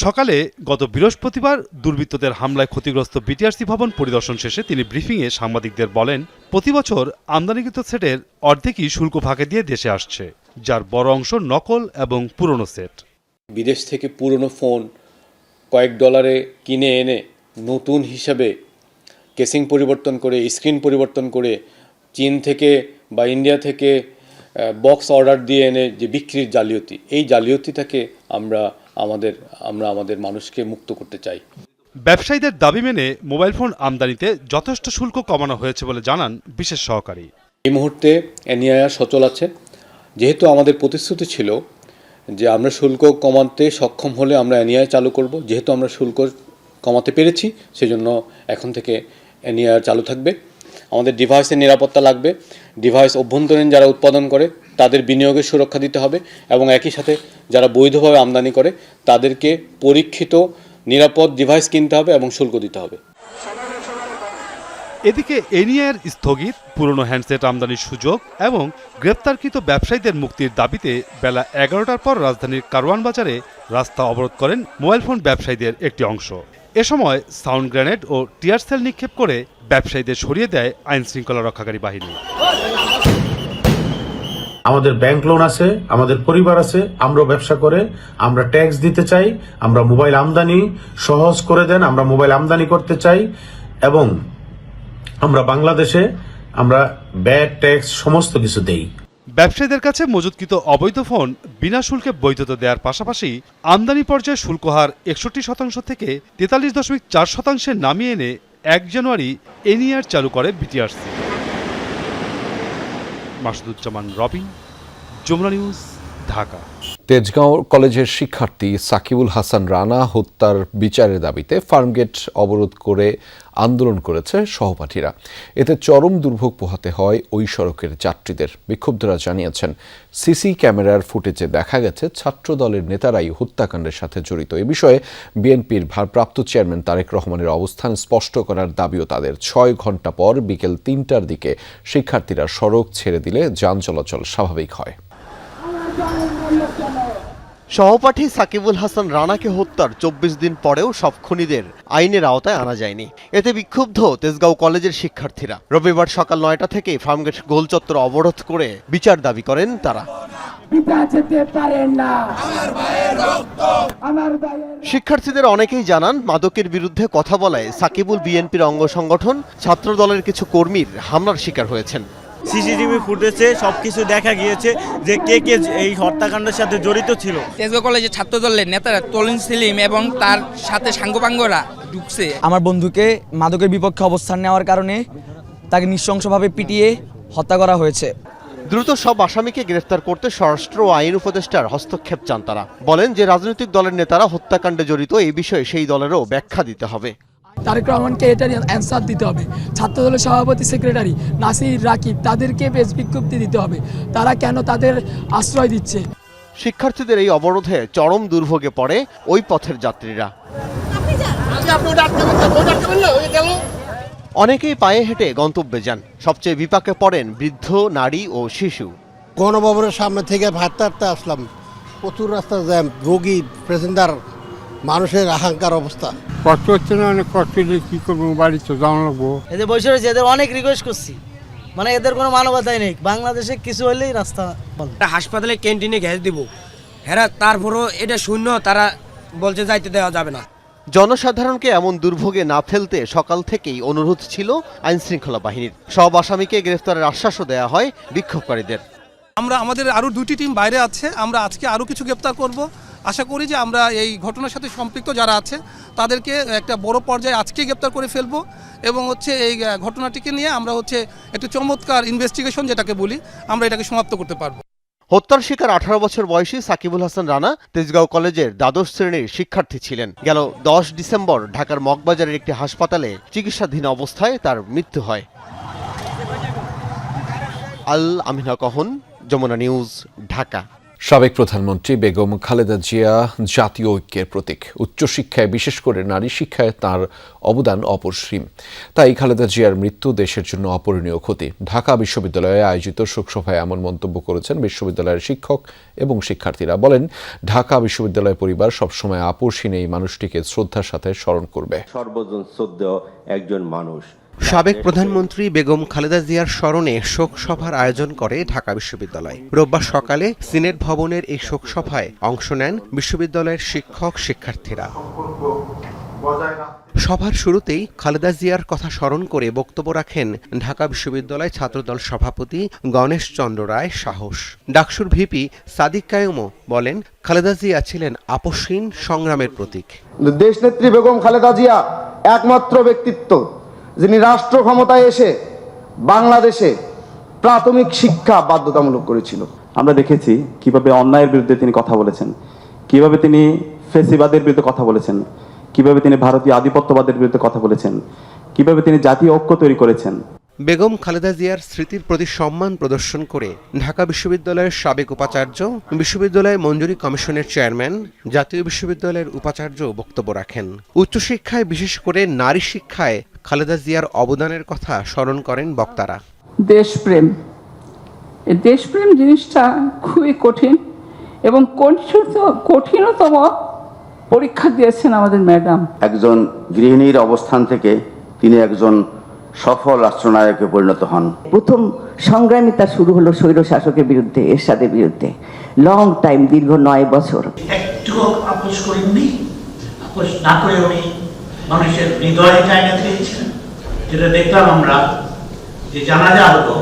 সকালে গত বৃহস্পতিবার দুর্বৃত্তদের হামলায় ক্ষতিগ্রস্ত BTRC ভবন পরিদর্শন শেষে তিনি ব্রিফিংয়ে সাংবাদিকদের বলেন, প্রতি বছর আমদানিকৃত সেটের অর্ধেকই শুল্ক ফাঁকি দিয়ে দেশে আসছে, যার বড় অংশ নকল এবং পুরনো সেট। বিদেশ থেকে পুরনো ফোন কয়েক ডলারে কিনে এনে নতুন হিসাবে কেসিং পরিবর্তন করে, স্ক্রিন পরিবর্তন করে, চীন থেকে বা ইন্ডিয়া থেকে বক্স অর্ডার দিয়ে এনে যে বিক্রির জালিয়াতি, এই জালিয়াতিটাকে আমরা আমাদের মানুষকে মুক্ত করতে চাই। ব্যবসায়ীদের দাবি মেনে মোবাইল ফোন আমদানিতে যথেষ্ট শুল্ক কমানো হয়েছে বলে জানান বিশেষ সহকারী। এই মুহূর্তে NEIR সচল আছে। যেহেতু আমাদের প্রতিশ্রুতি ছিল যে আমরা শুল্ক কমাতে সক্ষম হলে আমরা NEIR চালু করব, যেহেতু আমরা শুল্ক কমাতে পেরেছি সেজন্য এখন থেকে NEIR চালু থাকবে। আমাদের ডিভাইসের নিরাপত্তা লাগবে। ডিভাইস অভ্যন্তরীণ যারা উৎপাদন করে তাদের বিনিয়োগের সুরক্ষা দিতে হবে এবং একই সাথে যারা বৈধভাবে আমদানি করে তাদেরকে পরীক্ষিত নিরাপদ ডিভাইস কিনতে হবে এবং শুল্ক দিতে হবে। এদিকে এনইআর স্থগিত, পুরনো হ্যান্ডসেট আমদানির সুযোগ এবং গ্রেপ্তারকৃত ব্যবসায়ীদের মুক্তির দাবিতে বেলা 11টার পর রাজধানীর কারওয়ান বাজারে রাস্তা অবরোধ করেন মোবাইল ফোন ব্যবসায়ীদের একটি অংশ। এ সময় সাউন্ড গ্রেনেড ও টিয়ার সেল নিক্ষেপ করে ব্যবসায়ীদের সরিয়ে দেয় আইন শৃঙ্খলা রক্ষাকারী বাহিনী। আমাদের ব্যাংক লোন আছে, আমাদের পরিবার আছে, আমরা ব্যবসা করে আমরা ট্যাক্স দিতে চাই, আমরা মোবাইল আমদানি সহজ করে দেন, আমরা মোবাইল আমদানি করতে চাই এবং আমরা বাংলাদেশে আমরা ব্যাট ট্যাক্স সমস্ত কিছু দেই। ব্যবসায়ীদের কাছে মজুতকৃত অবৈধ ফোন বিনা শুল্কে বৈধতা দেওয়ার পাশাপাশি আমদানি পর্যায়ে শুল্ক হার 61% থেকে 43.4% নামিয়ে এনে 1 জানুয়ারি এনইআর চালু করে বিটিআরসি। মাসুদুজ্জামান রবিন, যমুনা নিউজ, ঢাকা। তেজগাঁও কলেজের শিক্ষার্থী সাকিবুল হাসান রানা হত্যার বিচারের দাবিতে ফার্মগেট অবরোধ করে আন্দোলন করেছে সহপাঠীরা। এতে চরম দুর্ভোগ পোহাতে হয় ওই সড়কের যাত্রীদের। বিক্ষুব্ধরা জানিয়েছেন, সিসি ক্যামেরার ফুটেজে দেখা গেছে ছাত্রদলের নেতারাই হত্যাকাণ্ডের সাথে জড়িত। এ বিষয়ে বিএনপির ভারপ্রাপ্ত চেয়ারম্যান তারেক রহমানের অবস্থান স্পষ্ট করার দাবিও তাদের। 6 ঘণ্টা পর বিকেল 3টার দিকে শিক্ষার্থীরা সড়ক ছেড়ে দিলে যান চলাচল স্বাভাবিক হয়। সহপাঠী সাকিবুল হাসান রানাকে হত্যার 24 দিন পরেও সব খুনিদের আইনের আওতায় আনা যায়নি। এতে বিক্ষুব্ধ তেজগাঁও কলেজের শিক্ষার্থীরা রবিবার সকাল 9টা থেকে ফার্মগেট গোল চত্বর অবরোধ করে বিচার দাবি করেন তারা। শিক্ষার্থীদের অনেকেই জানান, মাদকের বিরুদ্ধে কথা বলায় সাকিবুল বিএনপির অঙ্গ সংগঠন ছাত্রদলের কিছু কর্মীর হামলার শিকার হয়েছেন। সিসিটিভি ফুটেজে সবকিছু দেখা গিয়েছে যে কে কে এই হত্যাকাণ্ডের সাথে জড়িত ছিল। তেজগাঁও কলেজের ছাত্রদলের নেতারা তলিন সেলিম এবং তার সাথে সাঙ্গপাঙ্গরা ঢুকছে। আমার বন্ধুকে মাদকের বিপক্ষে অবস্থান নেওয়ার কারণে তাকে নৃশংসভাবে পিটিয়ে হত্যা করা হয়েছে। দ্রুত সব আসামিকে গ্রেফতার করতে স্বরাষ্ট্র ও আইন উপদেষ্টার হস্তক্ষেপ চান তারা। বলেন যে রাজনৈতিক দলের নেতারা হত্যাকাণ্ডে জড়িত এই বিষয়ে সেই দলেরও ব্যাখ্যা দিতে হবে। তারেক রহমানকে এটার অ্যান্সার দিতে হবে। ছাত্রদলের সভাপতি সেক্রেটারি নাসির রাকিব তাদেরকে বেশ বিজ্ঞপ্তি দিতে হবে, তারা কেন তাদের আশ্রয় দিচ্ছে। শিক্ষার্থীদের এই অবরোধে চরম দুর্ভোগে পড়ে ওই পথের যাত্রীরা। অনেকেই পায়ে হেঁটে গন্তব্যে যান। সবচেয়ে বিপাকে পড়েন বৃদ্ধ, নারী ও শিশু। গণভবনের সামনে থেকে হাঁটতে আসলাম, প্রচুর রাস্তা জ্যাম, রোগী, প্যাসেঞ্জার, মানুষের আহাঙ্কার অবস্থা। কষ্ট হচ্ছে না, অনেক কষ্ট হলে কি করবো, বাড়িতে যাওয়া লাগবো। এদের বসে রয়েছে, এদের অনেক রিকোয়েস্ট করছি, মানে এদের কোনো মানবতাই নেই। বাংলাদেশে কিছু হলেই রাস্তা বন্ধ। হাসপাতালে ক্যান্টিনে গ্যাস দিব, হেরা তারপরও এটা শূন্য, তারা বলছে যাইতে দেওয়া যাবে না। জনসাধারণকে এমন দুর্ভোগে না ফেলতে সকাল থেকেই অনুরোধ ছিল আইন শৃঙ্খলা বাহিনীর। সব আসামিকে গ্রেফতারের আশ্বাসও দেওয়া হয় বিক্ষোভকারীদের। আমাদের আরও 2টি টিম বাইরে আছে, আমরা আজকে আরও কিছু গ্রেপ্তার করব। আশা করি যে আমরা এই ঘটনার সাথে সম্পৃক্ত যারা আছে তাদেরকে একটা বড় পর্যায়ে আজকে গ্রেপ্তার করে ফেলবো এবং এই ঘটনাটিকে নিয়ে আমরা একটু চমৎকার ইনভেস্টিগেশন যেটাকে বলি, আমরা এটাকে সমাপ্ত করতে পারবো। হত্যার শিকার 18 বছর বয়সী সাকিবুল হাসান রানা তেজগাঁও কলেজের দ্বাদশ শ্রেণীর শিক্ষার্থী ছিলেন। গেল 10 ডিসেম্বর ঢাকার মগবাজারের একটি হাসপাতালে চিকিৎসাধীন অবস্থায় তার মৃত্যু হয়। আল আমিনা কহন, যমুনা নিউজ, ঢাকা। সাবেক প্রধানমন্ত্রী বেগম খালেদা জিয়া জাতীয় ঐক্যের প্রতীক। উচ্চশিক্ষায়, বিশেষ করে নারী শিক্ষায় তার অবদান অপরিসীম। তাই খালেদা জিয়ার মৃত্যু দেশের জন্য অপূরণীয় ক্ষতি। ঢাকা বিশ্ববিদ্যালয়ে আয়োজিত শোকসভায় এমন মন্তব্য করেছেন বিশ্ববিদ্যালয়ের শিক্ষক এবং শিক্ষার্থীরা। বলেন, ঢাকা বিশ্ববিদ্যালয় পরিবার সবসময় আপোষহীন এই মানুষটিকে শ্রদ্ধার সাথে স্মরণ করবে। সর্বজন শ্রদ্ধেয় একজন মানুষ। সাবেক প্রধানমন্ত্রী বেগম খালেদা জিয়ার স্মরণে শোক সভার আয়োজন করে ঢাকা বিশ্ববিদ্যালয়। রোববার সকালে সিনেট ভবনের এই শোক সভায় অংশ নেন বিশ্ববিদ্যালয়ের শিক্ষক শিক্ষার্থীরা। সভার শুরুতেই খালেদা জিয়ার কথা স্মরণ করে বক্তব্য রাখেন ঢাকা বিশ্ববিদ্যালয় ছাত্রদল সভাপতি গণেশ চন্দ্র রায় সাহস। ডাকসুর ভিপি সাদিক কায়ুমও বলেন, খালেদা জিয়া ছিলেন আপোষহীন সংগ্রামের প্রতীক। দেশনেত্রী বেগম খালেদা জিয়া একমাত্র ব্যক্তিত্ব যিনি রাষ্ট্র ক্ষমতায় এসে বাংলাদেশে প্রাথমিক শিক্ষা বাধ্যতামূলক করেছিল। আমরা দেখেছি কিভাবে অন্যায়ের বিরুদ্ধে তিনি কথা বলেছেন, কিভাবে তিনি ফ্যাসিবাদের বিরুদ্ধে কথা বলেছেন, কিভাবে তিনি ভারতীয় আধিপত্যবাদের বিরুদ্ধে কথা বলেছেন, কিভাবে তিনি জাতীয় ঐক্য তৈরি করেছেন। বেগম খালেদা জিয়ার স্মৃতির প্রতি সম্মান প্রদর্শন করে ঢাকা বিশ্ববিদ্যালয়ের সাবেক উপাচার্য, বিশ্ববিদ্যালয় মঞ্জুরি কমিশনের চেয়ারম্যান, জাতীয় বিশ্ববিদ্যালয়ের উপাচার্য বক্তব্য রাখেন। উচ্চশিক্ষায়, বিশেষ করে নারী শিক্ষায় খালেদা জিয়ার অবদানের কথা স্মরণ করেন বক্তারা। দেশপ্রেম, এই দেশপ্রেম জিনিসটা খুবই কঠিন এবং কঠিনতম পরীক্ষা দিয়েছেন আমাদের ম্যাডাম। একজন গৃহিণীর অবস্থান থেকে তিনি একজন সফল রাষ্ট্রনায়কে পরিণত হন। প্রথম সংগ্রামিতা শুরু হলো স্বৈর শাসকের বিরুদ্ধে, এরশাদের বিরুদ্ধে। লং টাইম, দীর্ঘ 9 বছর। একটু আপোষ করেননি, আপোষ না করে উনি মানুষের হৃদয়ে জায়গা দিয়েছেন, যেটা দেখলাম আমরা যে জানাজা হলো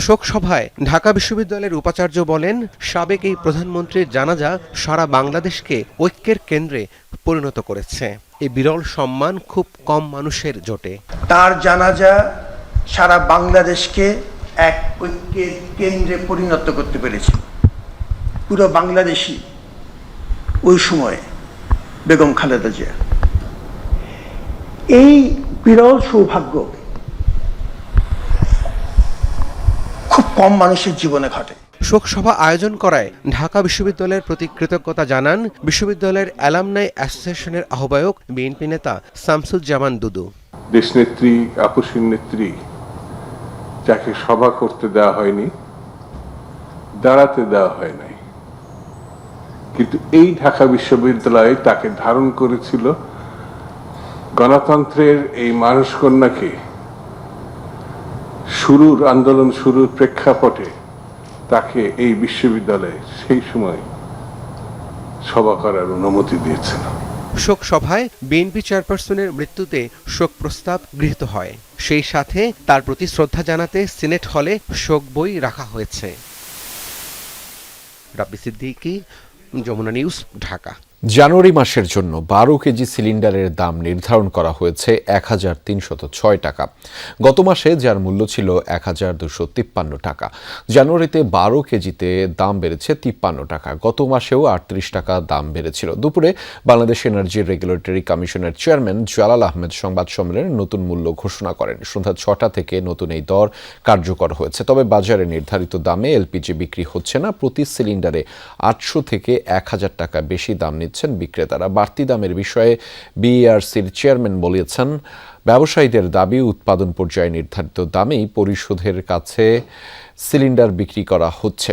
শোক সভায় ঢাকা বিশ্ববিদ্যালয়ের উপাচার্য বলেন, সাবেক এই প্রধানমন্ত্রীর জানাজা সারা বাংলাদেশকে ঐক্যের কেন্দ্রে পরিণত করেছে। এই বিরল সম্মান খুব কম মানুষের জোটে। তার জানাজা সারা বাংলাদেশকে এক ঐক্যের কেন্দ্রে পরিণত করতে পেরেছে। পুরো বাংলাদেশী ওই সময়ে বেগম খালেদা জিয়া। এই বিরল সৌভাগ্য খুব কম মানুষের জীবনে ঘটে। শোকসভা আয়োজন করায় ঢাকা বিশ্ববিদ্যালয়ের প্রতি কৃতজ্ঞতা জানান বিশ্ববিদ্যালয়ের অ্যালামনাই অ্যাসোসিয়েশনের আহ্বায়ক, বিএনপি নেতা শামসুজ্জামান দুদু। দেশনেত্রী, আপসীর নেত্রী, যাকে সভা করতে দেওয়া হয়নি, দাঁড়াতে দেওয়া হয় নাই, কিন্তু এই ঢাকা বিশ্ববিদ্যালয়ে তাকে ধারণ করেছিল গণতন্ত্রের এই মানুষ কন্যাকে আন্দোলন শুরুর প্রেক্ষাপটে তাকে এই বিশ্ববিদ্যালয়ে সেই সময় সভা করার অনুমতি দিয়েছিল। শোক সভায় বিএনপি চেয়ারপারসনের মৃত্যুতে শোক প্রস্তাব গৃহীত হয়। সেই সাথে তার প্রতি শ্রদ্ধা জানাতে সিনেট হলে শোক বই রাখা হয়েছে। রাব্বি সিদ্দিকী, যমুনা নিউজ, ঢাকা। জানুয়ারি মাসের জন্য 12 কেজি সিলিন্ডারের দাম নির্ধারণ করা হয়েছে 1306 টাকা। গত মাসে যার মূল্য ছিল 1253 টাকা। জানুয়ারিতে 12 কেজিতে দাম বেড়েছে 53 টাকা। গত মাসেও 38 টাকা দাম বেড়েছিল। দুপুরে বাংলাদেশ এনার্জি রেগুলেটরি কমিশনের চেয়ারম্যান জালাল আহমেদ সংবাদ সম্মেলনে নতুন মূল্য ঘোষণা করেন। সন্ধ্যা 6টা থেকে নতুন এই দর কার্যকর হয়েছে। তবে বাজারে নির্ধারিত দামে এলপিজি বিক্রি হচ্ছে না। প্রতি সিলিন্ডারে 800 থেকে 1000 টাকা বেশি দাম নিচ্ছে বিক্রেতারা। বাড়তি দামের বিষয়ে বিইআরসির চেয়ারম্যান বলেছেন, ব্যবসায়ীদের দাবি উৎপাদন পর্যায়ে নির্ধারিত দামেই পরিশোধের কাছে সিলিন্ডার বিক্রি করা হচ্ছে।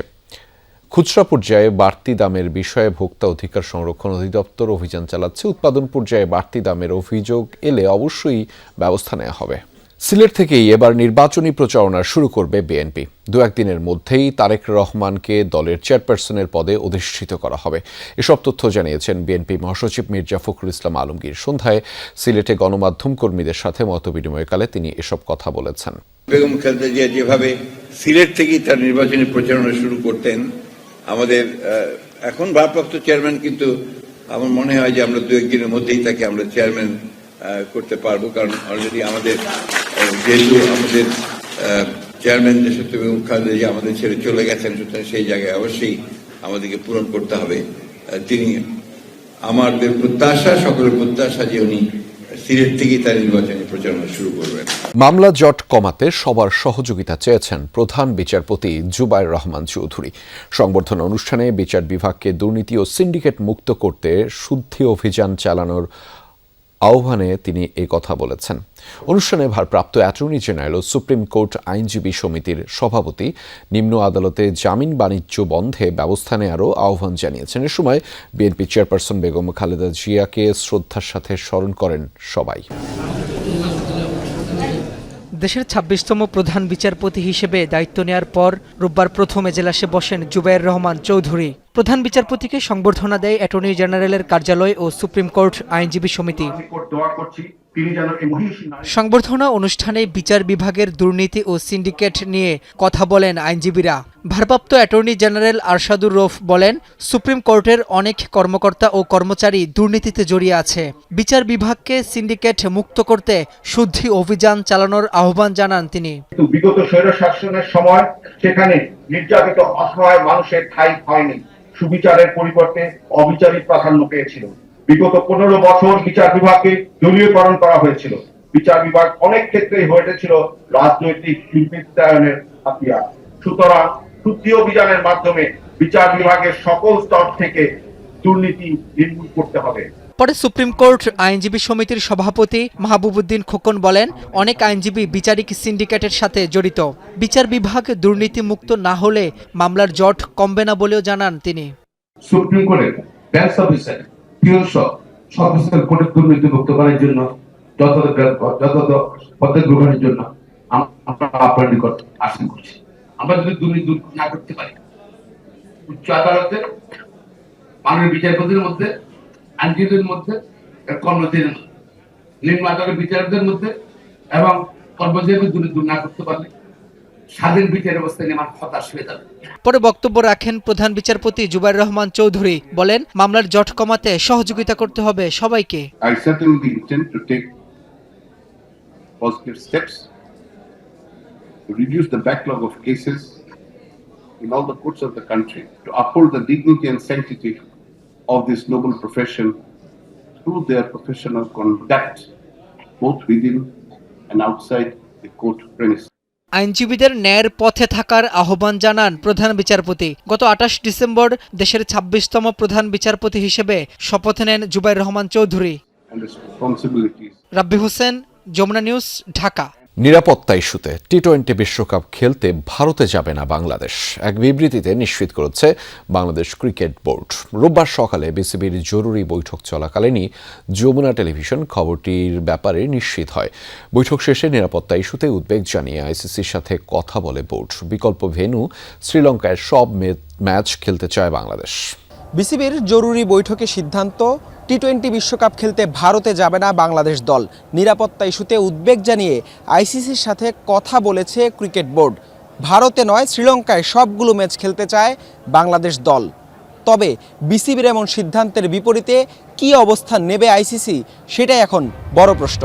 খুচরা পর্যায়ে বাড়তি দামের বিষয়ে ভোক্তা অধিকার সংরক্ষণ অধিদপ্তর অভিযান চালাচ্ছে। উৎপাদন পর্যায়ে বাড়তি দামের অভিযোগ এলে অবশ্যই ব্যবস্থা নেওয়া হবে। সিলেট থেকেই এবার নির্বাচনী প্রচারণা শুরু করবে বিএনপি। 2-1 দিনের মধ্যেই তারেক রহমানকে দলের চেয়ারপারসনের পদে অধিষ্ঠিত করা হবে। এসব তথ্য জানিয়েছেন বিএনপি মহাসচিব মির্জা ফখরুল ইসলাম আলমগীর। সন্ধ্যায় সিলেটে গণমাধ্যম কর্মীদের সাথে মতবিনিময়কালে তিনি এসব কথা বলেছেন। বেগম খালেদা জিয়া যেভাবে সিলেট থেকেই তার নির্বাচনী প্রচারণা শুরু করতেন, আমাদের এখন ভারপ্রাপ্ত চেয়ারম্যান, কিন্তু আমার মনে হয় যে আমরা 2-1 দিনের মধ্যেই তাকে আমরা চেয়ারম্যান করতে পারবো। কারণ অলরেডি আমাদের যেহেতু আমাদের চেয়ারম্যান দেশত্ব বেগম খালেদা জিয়া আমাদের ছেড়ে চলে গেছেন, সুতরাং সেই জায়গায় অবশ্যই আমাদেরকে পূরণ করতে হবে। তিনি আমাদের প্রত্যাশা, সকলের প্রত্যাশা যে উনি সিলেট থেকেই তার নির্বাচনী প্রচারণা শুরু করবেন। মামলা জট কমাতে সবার সহযোগিতা চেয়েছেন প্রধান বিচারপতি জুবায়ের রহমান চৌধুরী। সংবর্ধনা অনুষ্ঠানে বিচার বিভাগকে দুর্নীতি ও সিন্ডিকেট মুক্ত করতে শুদ্ধি অভিযান চালানোর আহ্বানে তিনি এই কথা বলেছেন। অনুষ্ঠানে ভারপ্রাপ্ত অ্যাটর্নি জেনারেল ও সুপ্রিম কোর্ট আইনজীবী সমিতির সভাপতি নিম্ন আদালতে জামিন বাণিজ্য বন্ধে ব্যবস্থা নেওয়ারও আহ্বান জানিয়েছেন। এ সময় বিএনপি চেয়ারপারসন বেগম খালেদা জিয়াকে শ্রদ্ধার সাথে স্মরণ করেন সবাই। দেশের 26তম প্রধান বিচারপতি হিসেবে দায়িত্ব নেয়ার পর রোববার প্রথম এজলাসে বসেন জুবায়ের রহমান চৌধুরী। প্রধান বিচারপতিকে সংবর্ধনা দেয় অ্যাটর্নি জেনারেলের কার্যালয় ও সুপ্রিম কোর্ট আইনজীবী সমিতি। সংবর্ধনা অনুষ্ঠানে বিচার বিভাগের দুর্নীতি ও সিন্ডিকেট নিয়ে কথা বলেন আইনজীবীরা। ভারপ্রাপ্ত অ্যাটর্নি জেনারেল আরশাদুর রৌফ বলেন, সুপ্রিম কোর্টের অনেক কর্মকর্তা ও কর্মচারী দুর্নীতিতে জড়িয়ে আছে। বিচার বিভাগকে সিন্ডিকেট মুক্ত করতে শুদ্ধি অভিযান চালানোর আহ্বান জানান তিনি। বিগত স্বৈরশাসনের সময় সেখানে নির্যাতিত অসহায় মানুষের ঠাঁই হয়নি, সুবিচারের পরিবর্তে অবিচারই প্রাধান্য পেয়েছিল। বিগত 15 বছর বিচার বিভাগকে দলীয়করণ করা হয়েছিল। বিচার বিভাগ অনেক ক্ষেত্রেই হয়ে উঠেছিল রাজনৈতিক বিবৃতায়নের হাতিয়ার। সুতরাং শুদ্ধি অভিযানের মাধ্যমে বিচার বিভাগের সকল স্তর থেকে দুর্নীতি নির্মূল করতে হবে। পরে সুপ্রিম কোর্ট আইনজীবী সমিতির সভাপতি মাহবুবউদ্দিন খোকন বলেন, অনেক আইনজীবী বিচারিক সিন্ডিকেটের সাথে জড়িত। বিচার বিভাগ দুর্নীতি মুক্ত না হলে মামলার জট কমবে না বলেও জানান তিনি। সুপ্রিম কোর্টের বেঞ্চ অফিসার পিওসহ সর্বোচ্চ কোর্টের দুর্নীতি মুক্ত করার জন্য যথাযথ পদক্ষেপ গ্রহণের জন্য আমরা আপনার নিকট আশা করছি। আমরা যদি দুর্নীতি দূর না করতে পারি, উচ্চ আদালতে মাননীয় বিচারপতির মধ্যে, আইনজীবীদের মধ্যে, কর্মচারীদের মধ্যে, নিম্ন আদালতের বিচারকদের মধ্যে এবং কর্মচারীদের দুর্নীতি দূর না করতে পারলে স্বাধীন বিচার ব্যবস্থা নিয়ে আমার হতাশ হয়ে যাবে। পরে বক্তব্য রাখেন প্রধান বিচারপতি জুবাইর রহমান চৌধুরী। বলেন, মামলার জট কমাতে সহযোগিতা করতে হবে সবাইকে। I certainly intend to take positive steps to reduce the backlog of cases in all the courts of the country, to uphold the dignity and sanctity of this noble profession through their professional conduct, both within and outside the court premises. আইনজীবীদের ন্যায়ের পথে থাকার আহ্বান জানান প্রধান বিচারপতি। গত 28 ডিসেম্বর দেশের 26তম প্রধান বিচারপতি হিসেবে শপথ নেন জুবাইর রহমান চৌধুরী। রাব্বি হোসেন, যমুনা নিউজ, ঢাকা। নিরাপত্তা ইস্যুতে টি-20 বিশ্বকাপ খেলতে ভারতে যাবে না বাংলাদেশ, এক বিবৃতিতে নিশ্চিত করেছে বাংলাদেশ ক্রিকেট বোর্ড। রোববার সকালে বিসিবির জরুরি বৈঠক চলাকালীনই যমুনা টেলিভিশন খবরটির ব্যাপারে নিশ্চিত হয়। বৈঠক শেষে নিরাপত্তা ইস্যুতে উদ্বেগ জানিয়ে আইসিসির সাথে কথা বলে বোর্ড। বিকল্প ভেন্যু শ্রীলঙ্কায় সব ম্যাচ খেলতে চায় বাংলাদেশ। বিসিবির জরুরি বৈঠকে সিদ্ধান্ত, টি-20 বিশ্বকাপ খেলতে ভারতে যাবে না বাংলাদেশ দল। নিরাপত্তা ইস্যুতে উদ্বেগ জানিয়ে আইসিসির সাথে কথা বলেছে ক্রিকেট বোর্ড। ভারতে নয়, শ্রীলঙ্কায় সবগুলো ম্যাচ খেলতে চায় বাংলাদেশ দল। তবে বিসিবির এমন সিদ্ধান্তের বিপরীতে কী অবস্থান নেবে আইসিসি, সেটাই এখন বড় প্রশ্ন।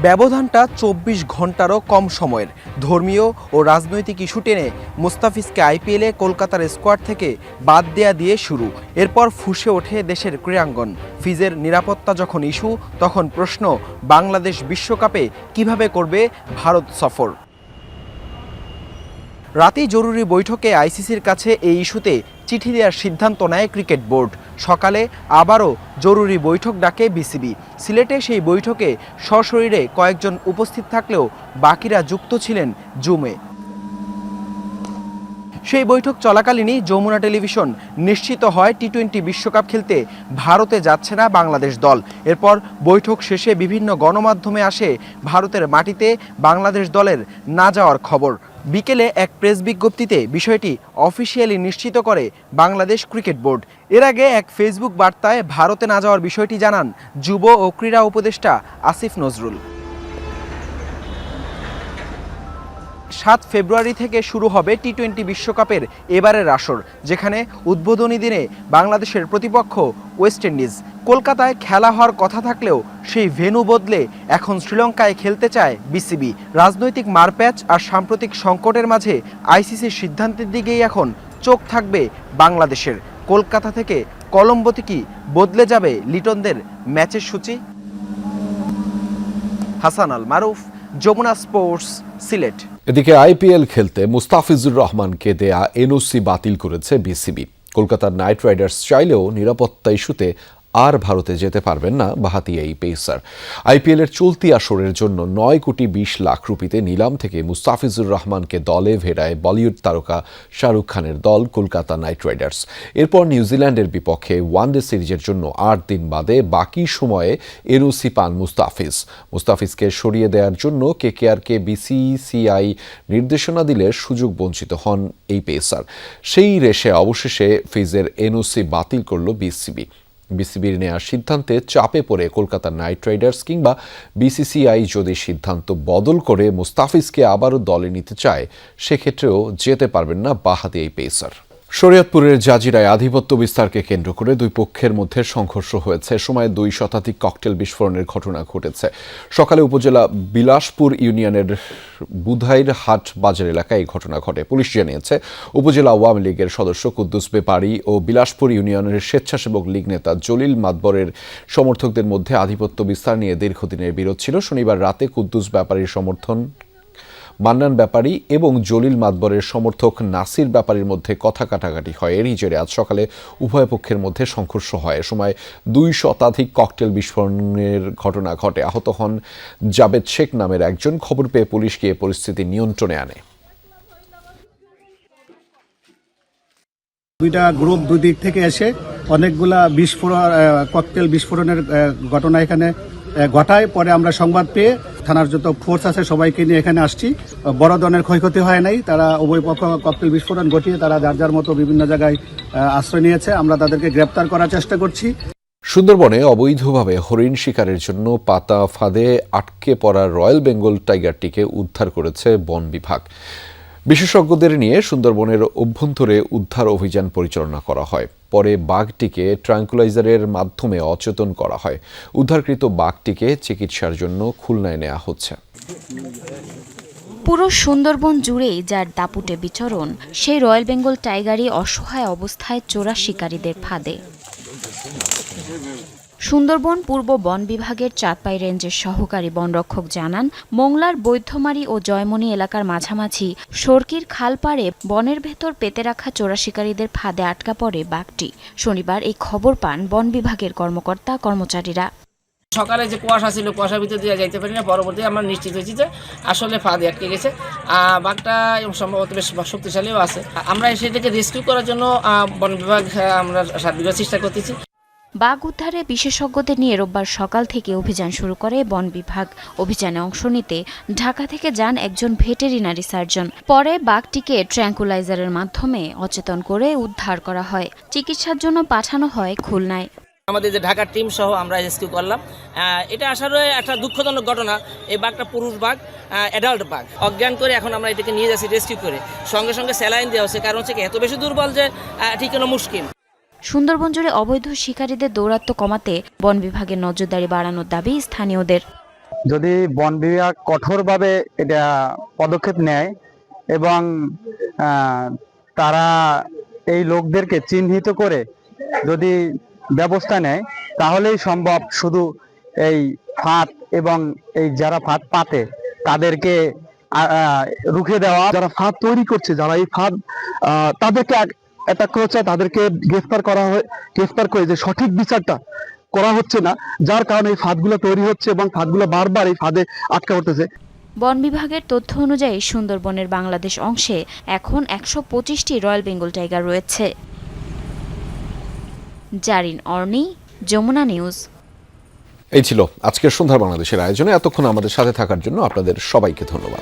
ব্যবধানটা 24 ঘন্টারও কম সময়ের। ধর্মীয় ও রাজনৈতিক ইস্যু টেনে মুস্তাফিজকে আইপিএলে কলকাতার স্কোয়াড থেকে বাদ দেয়া দিয়ে শুরু। এরপর ফুঁসে ওঠে দেশের ক্রীড়াঙ্গন। ফিজের নিরাপত্তা যখন ইস্যু, তখন প্রশ্ন, বাংলাদেশ বিশ্বকাপে কিভাবে করবে ভারত সফর। রাতেই জরুরি বৈঠকে আইসিসির কাছে এই ইস্যুতে চিঠি দেওয়ার সিদ্ধান্ত নেয় ক্রিকেট বোর্ড। সকালে আবারও জরুরি বৈঠক ডাকে বিসিবি। সিলেটে সেই বৈঠকে সশরীরে কয়েকজন উপস্থিত থাকলেও বাকিরা যুক্ত ছিলেন জুমে। সেই বৈঠক চলাকালীনই যমুনা টেলিভিশন নিশ্চিত হয় টি-20 বিশ্বকাপ খেলতে ভারতে যাচ্ছে না বাংলাদেশ দল। এরপর বৈঠক শেষে বিভিন্ন গণমাধ্যমে আসে ভারতের মাটিতে বাংলাদেশ দলের না যাওয়ার খবর। বিকেলে এক প্রেস বিজ্ঞপ্তিতে বিষয়টি অফিসিয়ালি নিশ্চিত করে বাংলাদেশ ক্রিকেট বোর্ড। এর আগে এক ফেসবুক বার্তায় ভারতে না যাওয়ার বিষয়টি জানান যুব ও ক্রীড়া উপদেষ্টা আসিফ নজরুল। 7 ফেব্রুয়ারি থেকে শুরু হবে টি-20 বিশ্বকাপের এবারের আসর, যেখানে উদ্বোধনী দিনে বাংলাদেশের প্রতিপক্ষ ওয়েস্ট ইন্ডিজ। কলকাতায় খেলা হওয়ার কথা থাকলেও সেই ভেন্যু বদলে এখন শ্রীলঙ্কায় খেলতে চায় বিসিবি। রাজনৈতিক মারপ্যাচ আর সাম্প্রতিক সংকটের মাঝে আইসিসির সিদ্ধান্তের দিকেই এখন চোখ থাকবে বাংলাদেশের। কলকাতা থেকে কলম্বোতে কি বদলে যাবে লিটনদের ম্যাচের সূচি? হাসান আল মারুফ, যমুনা স্পোর্টস, সিলেট। এদিকে আইপিএল খেলতে মুস্তাফিজুর রহমানকে দেয়া এনওসি বাতিল করেছে বিসিবি। কলকাতার নাইট রাইডার্স চাইলেও নিরাপত্তা ইস্যুতে আর ভারতে যেতে পারবেন না বাঁহাতি এই পেসার। আইপিএলের চলতি আসরের জন্য 9 কোটি 20 লাখ রুপিতে নিলাম থেকে মুস্তাফিজুর রহমানকে দলে ভেড়ায় বলিউড তারকা শাহরুখ খানের দল কলকাতা নাইট রাইডার্স। এরপর নিউজিল্যান্ডের বিপক্ষে ওয়ানডে সিরিজের জন্য 8 দিন বাদে বাকি সময়ে এনওসি পান মুস্তাফিজকে সরিয়ে দেওয়ার জন্য কেকেআরকে বিসিসিআই নির্দেশনা দিলে সুযোগ বঞ্চিত হন এই পেসার। সেই রেশে অবশেষে ফিজের এনওসি বাতিল করল বিসিবির নেওয়া সিদ্ধান্তে চাপে পড়ে কলকাতা নাইট রাইডার্স কিংবা বিসিসিআই যদি সিদ্ধান্ত বদল করে মুস্তাফিজকে আবারও দলে নিতে চায়, সেক্ষেত্রেও যেতে পারবেন না বাঁহাতি এই পেসার। শরীয়তপুরের জাজিরায় আধিপত্য বিস্তারকে কেন্দ্র করে দুই পক্ষের মধ্যে সংঘর্ষ হয়েছে। সময় 2 শতাধিক ককটেল বিস্ফোরণের ঘটনা ঘটেছে। সকালে উপজেলা বিলাসপুর ইউনিয়নের বুধাইর হাট বাজার এলাকায় এই ঘটনা ঘটে। পুলিশ জানিয়েছে, উপজেলা আওয়ামী লীগের সদস্য কুদ্দুস বেপারী ও বিলাসপুর ইউনিয়নের স্বেচ্ছাসেবক লীগ নেতা জলিল মাতবরের সমর্থকদের মধ্যে আধিপত্য বিস্তার নিয়ে দীর্ঘদিনের বিরোধ ছিল। শনিবার রাতে কুদ্দুস বেপারীর সমর্থন মান্নান ব্যাপারী এবং জলিল মাতবরের সমর্থক নাসির ব্যাপারীর মধ্যে কথা কাটাকাটি হয়। এরই জেরে আজ সকালে উভয় পক্ষের মধ্যে সংঘর্ষ হয়। সময় 2 শতাধিক ককটেল বিস্ফোরণের ঘটনা ঘটে। আহত হন জাবেদ শেখ নামের একজন। খবর পেয়ে পুলিশ গিয়ে পরিস্থিতি নিয়ন্ত্রণে আনে। দুইটা গ্রুপ দুই দিক থেকে এসে অনেকগুলা ককটেল বিস্ফোরণের ঘটনা এখানে ঘটায়। পরে আমরা সংবাদ পেয়ে থানার যত ফোর্স আছে সবাইকে নিয়ে এখানে আসছি। বড় ধরনের ক্ষয়ক্ষতি হয় নাই। তারা উভয় পক্ষ ককটেল বিস্ফোরণ ঘটিয়ে তারা যার যার মতো বিভিন্ন জায়গায় আশ্রয় নিয়েছে। আমরা তাদেরকে গ্রেপ্তার করার চেষ্টা করছি। সুন্দরবনে অবৈধভাবে হরিণ শিকারের জন্য পাতা ফাঁদে আটকে পড়া রয়্যাল বেঙ্গল টাইগারটিকে উদ্ধার করেছে বন বিভাগ। বিশেষজ্ঞদের নিয়ে সুন্দরবনের অভ্যন্তরে উদ্ধার অভিযান পরিচালনা করা হয়। পরে বাঘটিকে ট্রাঙ্কুলাইজারের মাধ্যমে অচেতন করা হয়। উদ্ধারকৃত বাঘটিকে চিকিৎসার জন্য খুলনায় নেওয়া হচ্ছে। পুরো সুন্দরবন জুড়েই যার দাপুটে বিচরণ, সেই রয়্যাল বেঙ্গল টাইগারই অসহায় অবস্থায় চোরা শিকারীদের ফাঁদে। সুন্দরবন পূর্ব বন বিভাগের চাঁদপাই রেঞ্জের সহকারী বনরক্ষক জানান, মোংলার বৈদ্যমারি ও জয়মনি এলাকার মাঝামাঝি সরকির খাল পাড়ে বনের ভেতর পেতে রাখা চোরা শিকারীদের ফাঁদে আটকা পড়ে বাঘটি। শনিবার এই খবর পান বন বিভাগের কর্মকর্তা কর্মচারীরা। সকালে যে কুয়াশা ছিল, কুয়াশার ভিতর দিয়ে যাইতে পারি না। পরবর্তী আমরা নিশ্চিত হয়েছি যে আসলে ফাঁদে আটকে গেছে। বাঘটা সম্ভবত বেশ শক্তিশালীও আছে। আমরা সেটাকে রেস্কিউ করার জন্য বন বিভাগ আমরা সার্বিক চেষ্টা করতেছি। বাঘ উদ্ধারে বিশেষজ্ঞদের নিয়ে রোববার সকাল থেকে অভিযান শুরু করে বন বিভাগ। অভিযানে অংশ নিতে ঢাকা থেকে যান একজন ভেটেরিনারি সার্জন। পরে বাঘটিকে ট্র্যাঙ্কুলাইজারের মাধ্যমে অচেতন করে উদ্ধার করা হয়। চিকিৎসার জন্য পাঠানো হয় খুলনায়। আমাদের যে ঢাকার টিম সহ আমরা রেস্কিউ করলাম। এটা আসলে একটা দুঃখজনক ঘটনা। এই বাঘটা পুরুষ বাঘ, অ্যাডাল্ট বাঘ। অজ্ঞান করে এখন আমরা এটাকে নিয়ে যাচ্ছি রেস্কিউ করে। সঙ্গে সঙ্গে স্যালাইন দেওয়া হচ্ছে, কারণ হচ্ছে এত বেশি দুর্বল যে ঠিকানো মুশকিল। সুন্দরবন জুড়ে অবৈধ শিকারীদের দৌরাত্ম্য কমাতে বন বিভাগের নজরদারি বাড়ানোর দাবি স্থানীয়দের। যদি বন বিভাগ কঠোরভাবে এটা পদক্ষেপ নেয় এবং তারা এই লোকদেরকে চিহ্নিত করে যদি ব্যবস্থা নেয়, তাহলেই সম্ভব শুধু এই ফাঁদ এবং এই যারা ফাঁদ পাতে তাদেরকে রুখে দেওয়া। যারা ফাঁদ তৈরি করছে, যারা এই ফাঁদ তাদেরকে অ্যাটাক করেছে, তাদেরকে গ্রেফতার করে যে সঠিক বিচারটা করা হচ্ছে না, যার কারণে এই ফাঁদগুলো তৈরি হচ্ছে এবং ফাঁদগুলো বারবার এই ফাঁদে আটকা পড়তেছে। বন বিভাগের তথ্য অনুযায়ী সুন্দরবনের বাংলাদেশ অংশে এখন 125টি রয়্যাল বেঙ্গল টাইগার রয়েছে। জারিন অর্নি, যমুনা নিউজ। এই ছিল আজকের সন্ধ্যার বাংলাদেশের আয়োজনে। এতক্ষণ আমাদের সাথে থাকার জন্য আপনাদের সবাইকে ধন্যবাদ।